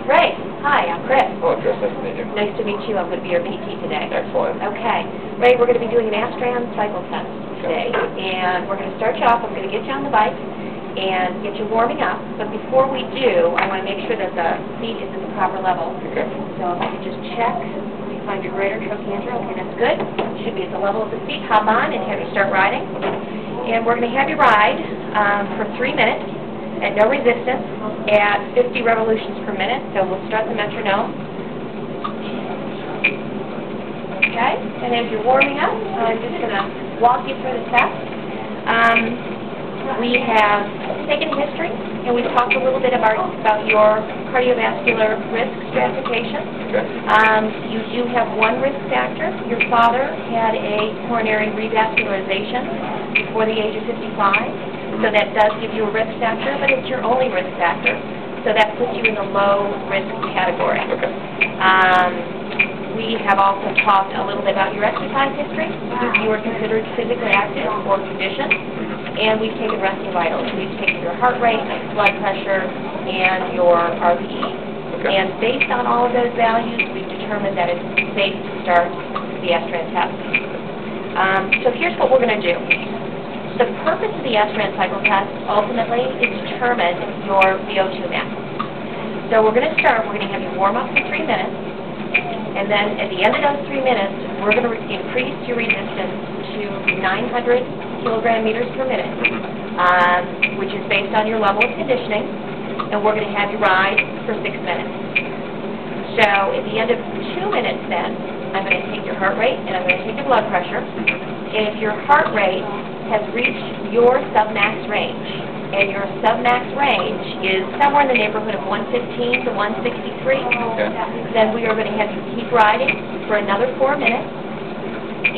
Ray, hi, I'm Chris. Oh, Chris, nice to meet you. Nice to meet you. I'm going to be your PT today. Excellent. Okay. Ray, we're going to be doing an Astran cycle test today, and we're going to start you off. I'm going to get you on the bike and get you warming up. But before we do, I want to make sure that the seat is at the proper level. Okay. So if I could just check, let me find your greater stroke canter. Okay, that's good. Should be at the level of the seat. Hop on and have you start riding. And we're going to have you ride for 3 minutes at no resistance at 50 revolutions per minute. So we'll start the metronome. Okay, and as you're warming up, I'm just going to walk you through the test. We have taken history, and we've talked a little bit about your cardiovascular risk stratification. Okay. You do have one risk factor. Your father had a coronary revascularization before the age of 55. So that does give you a risk factor, but it's your only risk factor. So that puts you in the low risk category. Okay. We have also talked a little bit about your exercise history, if you were considered physically active or conditioned, and we've taken rescue vitals. We've taken your heart rate, blood pressure, and your RPE. Okay. And based on all of those values, we've determined that it's safe to start the Astran test. So here's what we're going to do. The purpose of the Astran cycle test, ultimately, is to determine your VO2 max. So we're going to start, we're going to have you warm up for 3 minutes, and then at the end of those 3 minutes, we're going to increase your resistance to 900 kilogram meters per minute, which is based on your level of conditioning, and we're going to have you ride for 6 minutes. So at the end of 2 minutes then, I'm going to take your heart rate, and I'm going to take your blood pressure, and if your heart rate has reached your submax range, and your submax range is somewhere in the neighborhood of 115 to 163, Okay. then we are going to have you keep riding for another 4 minutes.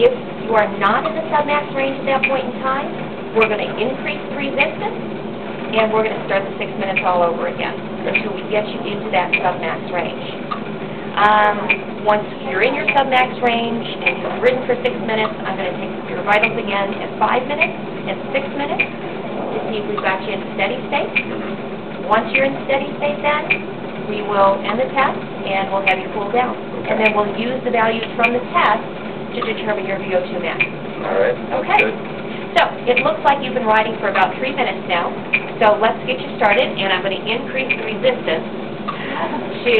If you are not in the submax range at that point in time, we're going to increase the resistance, and we're going to start the 6 minutes all over again until we get you into that submax range. Once you're in your submax range and you've ridden for 6 minutes, I'm going to take your vitals again at 5 minutes and 6 minutes to see if we've got you in steady state. Once you're in steady state then, we will end the test and we'll have you cool down. And then we'll use the values from the test to determine your VO2 max. All right. Okay. Good. So it looks like you've been riding for about 3 minutes now. So let's get you started, and I'm going to increase the resistance to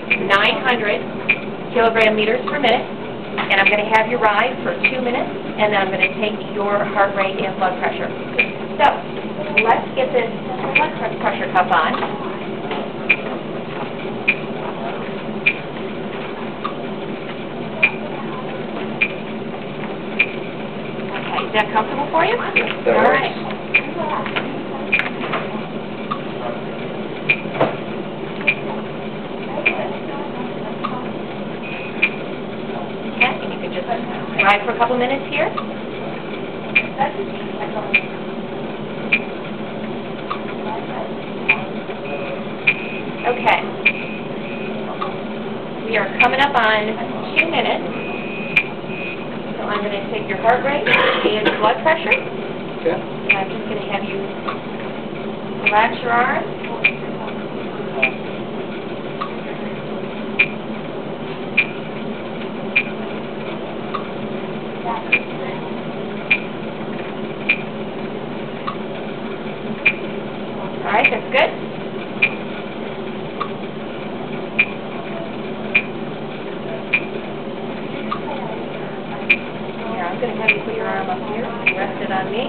900 kilogram meters per minute, and I'm going to have you ride for 2 minutes, and then I'm going to take your heart rate and blood pressure. So let's get this blood pressure cuff on. Okay, is that comfortable for you? Yes, that All works. right. Ride for a couple minutes here. Okay. We are coming up on 2 minutes. So I'm going to take your heart rate and your blood pressure. Okay. And I'm just going to have you relax your arms. All right, that's good. Here, I'm going to have you put your arm up here and rest it on me.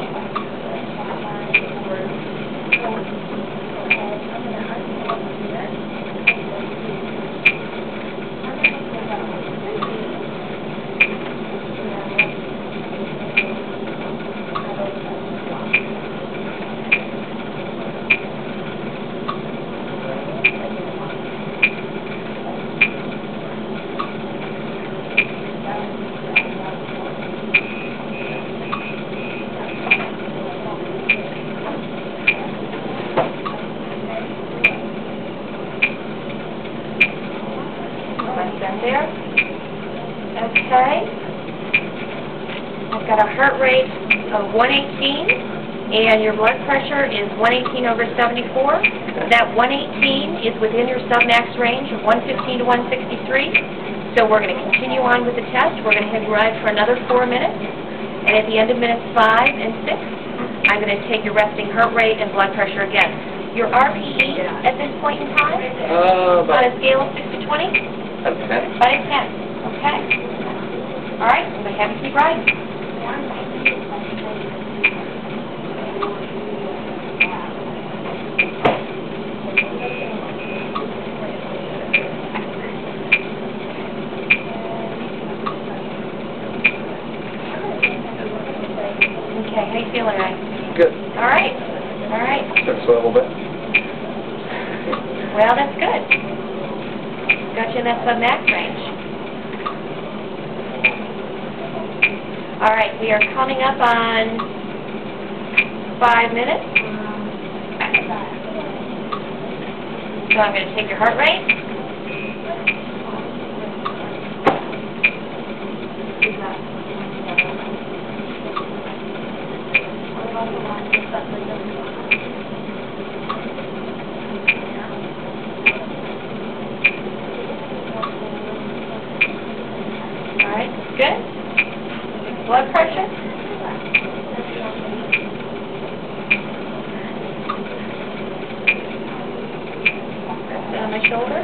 There. Okay. I've got a heart rate of 118. and your blood pressure is 118/74. That 118 is within your submax range of 115 to 163. So we're going to continue on with the test. We're going to have you ride for another 4 minutes, and at the end of minutes 5 and 6, I'm going to take your resting heart rate and blood pressure again. Your RPE at this point in time, on a scale of 6 to 20? About 10. About a 10. Okay. All right. I'm going to have you keep riding. Okay. How you feeling, Ray? Good. All right. All right. Took a little bit. Well, that's good. Got you in that submax range. All right, we are coming up on 5 minutes. So I'm going to take your heart rate. All right, good. Blood pressure. Rest it on my shoulder.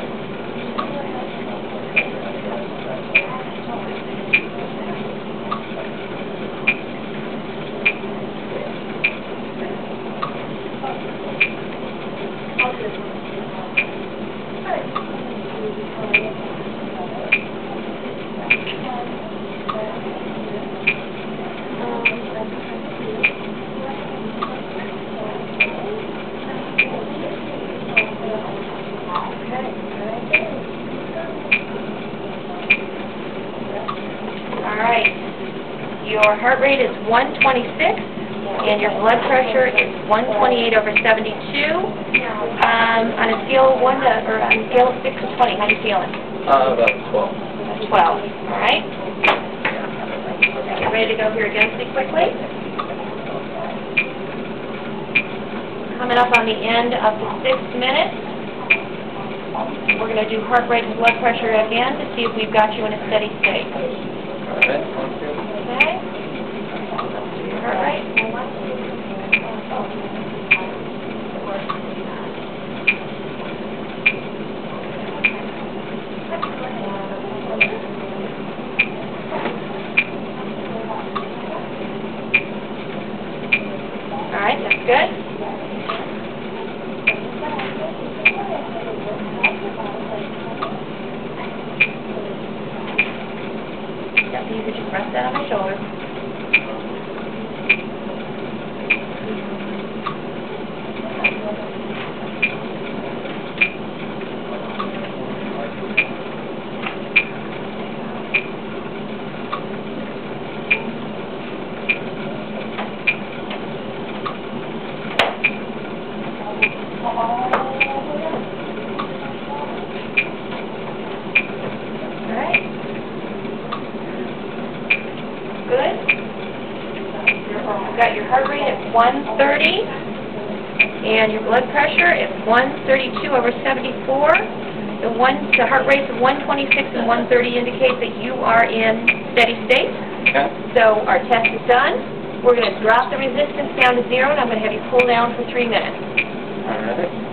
All right. Your heart rate is 126, and your blood pressure is 128/72. On a scale of 1 to, or on a scale of 6 to 20, how you feeling? About 12. 12. All right. Get ready to go here again, pretty quickly. Coming up on the end of the 6th minute. We're going to do heart rate and blood pressure again to see if we've got you in a steady state. All right. Thank you. Okay? Your heart rate. All right, that's good. Yep, you could just rest that on my shoulder. Alright. Good. You've got your heart rate at 130, and your blood pressure at 132/74. The heart rates of 126 and 130 indicate that you are in steady state. Okay. So our test is done. We're going to drop the resistance down to 0, and I'm going to have you cool down for 3 minutes. All right.